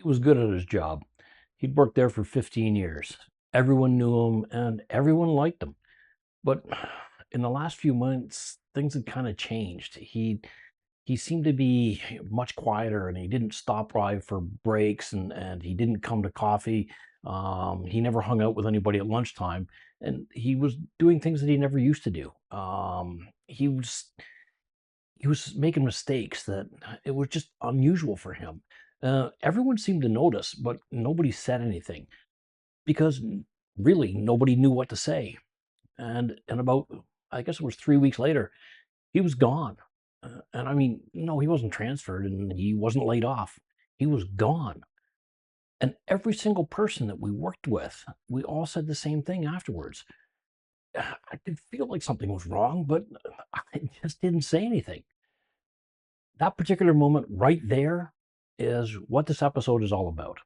He was good at his job. He'd worked there for 15 years. Everyone knew him and everyone liked him. But in the last few months, things had kind of changed. He seemed to be much quieter and he didn't stop by for breaks and he didn't come to coffee. He never hung out with anybody at lunchtime and he was doing things that he never used to do. He was making mistakes that it was just unusual for him. Everyone seemed to notice, but nobody said anything because really nobody knew what to say. And about, I guess it was 3 weeks later, he was gone. And I mean, no, he wasn't transferred and he wasn't laid off. He was gone. And every single person that we worked with, we all said the same thing afterwards. I did feel like something was wrong, but I just didn't say anything. That particular moment right there is what this episode is all about.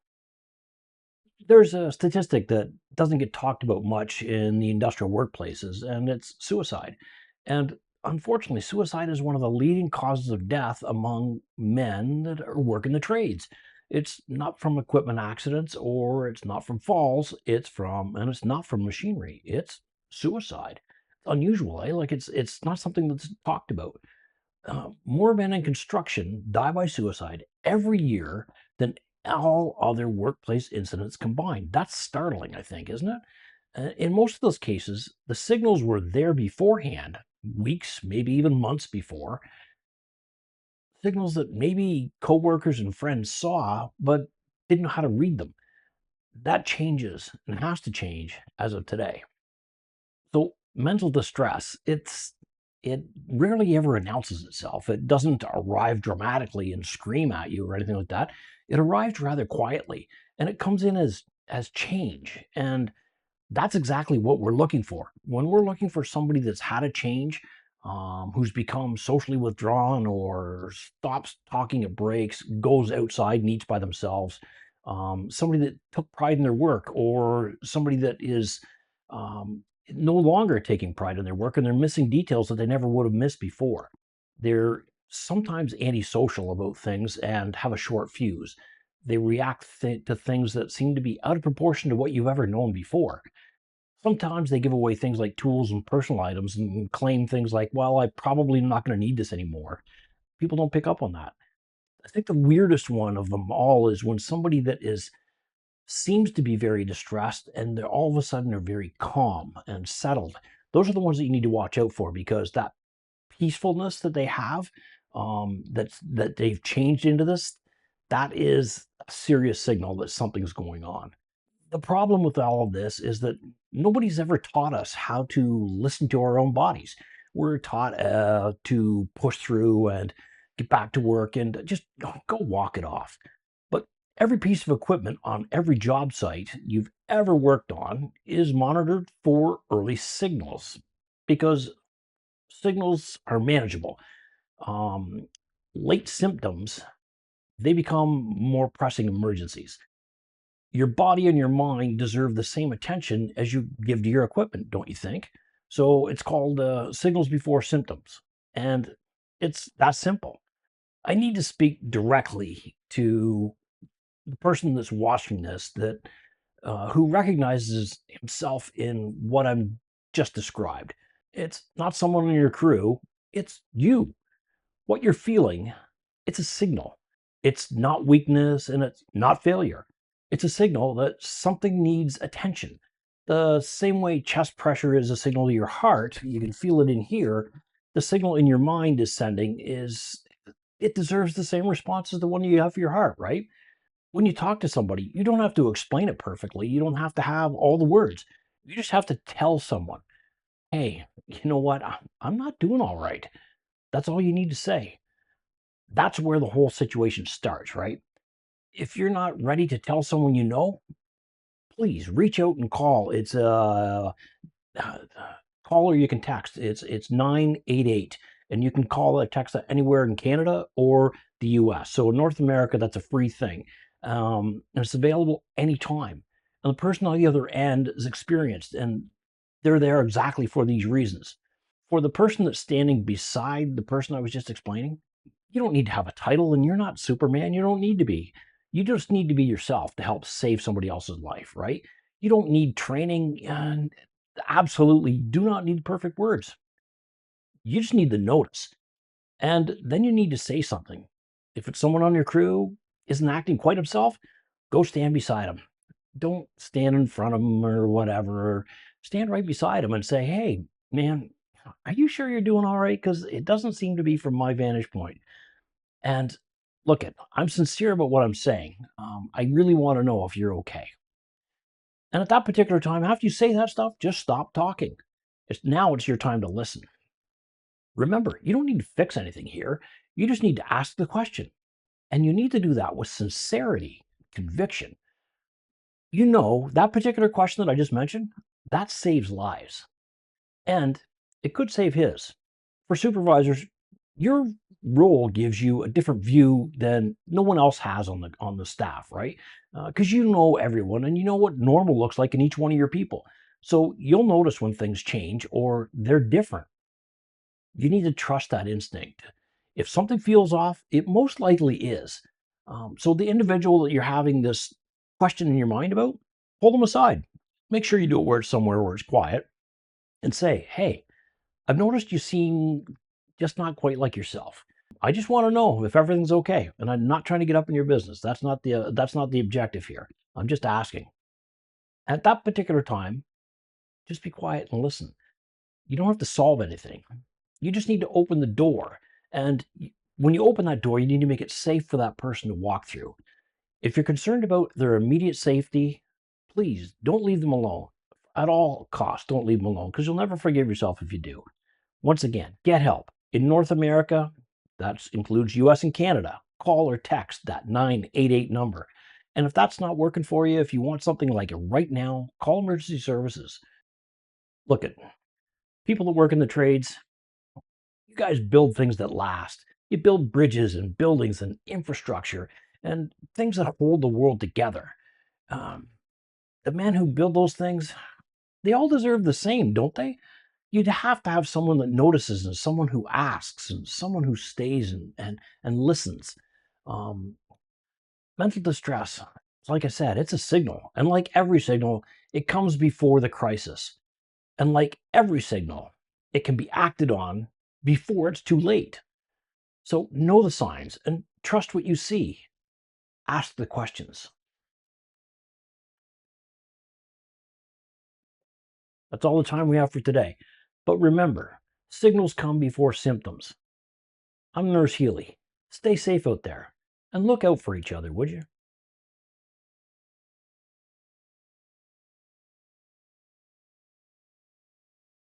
There's a statistic that doesn't get talked about much in the industrial workplaces, and it's suicide. And unfortunately, suicide is one of the leading causes of death among men that are working the trades. It's not from equipment accidents or it's not from falls, and it's not from machinery. It's suicide. It's unusual, eh? Like it's not something that's talked about. More men in construction die by suicide every year than all other workplace incidents combined. That's startling, I think, isn't it? In most of those cases, the signals were there beforehand, weeks, maybe even months before, signals that maybe coworkers and friends saw, but didn't know how to read them. That changes and has to change as of today. So mental distress, it rarely ever announces itself. It doesn't arrive dramatically and scream at you or anything like that. It arrives rather quietly and it comes in as change. And that's exactly what we're looking for. When we're looking for somebody that's had a change, who's become socially withdrawn or stops talking at breaks, goes outside and eats by themselves, somebody that took pride in their work, or somebody that is no longer taking pride in their work and they're missing details that they never would have missed before. They're sometimes antisocial about things and have a short fuse. They react to things that seem to be out of proportion to what you've ever known before. Sometimes they give away things like tools and personal items and claim things like, well, I probably am not going to need this anymore. People don't pick up on that. I think the weirdest one of them all is when somebody that is seems to be very distressed and they're all of a sudden are very calm and settled. Those are the ones that you need to watch out for because that peacefulness that they have, that they've changed into this, that is a serious signal that something's going on. The problem with all of this is that nobody's ever taught us how to listen to our own bodies. We're taught to push through and get back to work and just go walk it off. But every piece of equipment on every job site you've ever worked on is monitored for early signals because signals are manageable. Um, Late symptoms, they become more pressing emergencies. Your body and your mind deserve the same attention as you give to your equipment, don't you think? So it's called signals before symptoms. And it's that simple. I need to speak directly to the person that's watching this that who recognizes himself in what I'm just described. It's not someone in your crew, it's you. What you're feeling, it's a signal. It's not weakness and it's not failure. It's a signal that something needs attention. The same way chest pressure is a signal to your heart, you can feel it in here. The signal in your mind is sending is it deserves the same response as the one you have for your heart, right? When you talk to somebody, you don't have to explain it perfectly. You don't have to have all the words. You just have to tell someone, hey, you know what? I'm not doing all right. That's all you need to say. That's where the whole situation starts, right? If you're not ready to tell someone you know, please reach out and call. It's uh, call or you can text. It's 988, and you can call or text that anywhere in Canada or the US. So in North America, that's a free thing. And it's available anytime. And the person on the other end is experienced and they're there exactly for these reasons. For the person that's standing beside the person I was just explaining, you don't need to have a title and you're not Superman. You don't need to be. You just need to be yourself to help save somebody else's life, right? You don't need training and absolutely do not need perfect words. You just need to notice. And then you need to say something. If it's someone on your crew isn't acting quite himself, go stand beside him. Don't stand in front of him or whatever. Stand right beside him and say, "Hey, man, are you sure you're doing all right? Because it doesn't seem to be from my vantage point." And look, I'm sincere about what I'm saying. I really want to know if you're okay. And at that particular time, after you say that stuff, just stop talking. It's your time to listen. Remember, you don't need to fix anything here. You just need to ask the question. And you need to do that with sincerity, conviction. You know, that particular question that I just mentioned, that saves lives. And it could save his. For supervisors, your role gives you a different view than no one else has on the staff, right? Because you know everyone and you know what normal looks like in each one of your people. So you'll notice when things change or they're different. You need to trust that instinct. If something feels off, it most likely is. So the individual that you're having this question in your mind about, pull them aside. Make sure you do it where it's somewhere where it's quiet and say, "Hey, I've noticed you seem just not quite like yourself. I just want to know if everything's okay, and I'm not trying to get up in your business. That's not the objective here. I'm just asking." At that particular time, just be quiet and listen. You don't have to solve anything. You just need to open the door. And when you open that door, you need to make it safe for that person to walk through. If you're concerned about their immediate safety, please don't leave them alone. At all costs, don't leave them alone because you'll never forgive yourself if you do. Once again, get help. In North America, that includes US and Canada. Call or text that 988 number. And if that's not working for you, if you want something like it right now, call emergency services. Look at people that work in the trades, you guys build things that last. You build bridges and buildings and infrastructure and things that hold the world together. Um, the men who build those things, they all deserve the same, don't they? You'd have to have someone that notices and someone who asks and someone who stays and listens. Um, Mental distress, like I said, it's a signal. And like every signal, it comes before the crisis. And like every signal, it can be acted on before it's too late. So know the signs and trust what you see. Ask the questions. That's all the time we have for today. But remember, signals come before symptoms. I'm Nurse Healy. Stay safe out there and look out for each other, would you?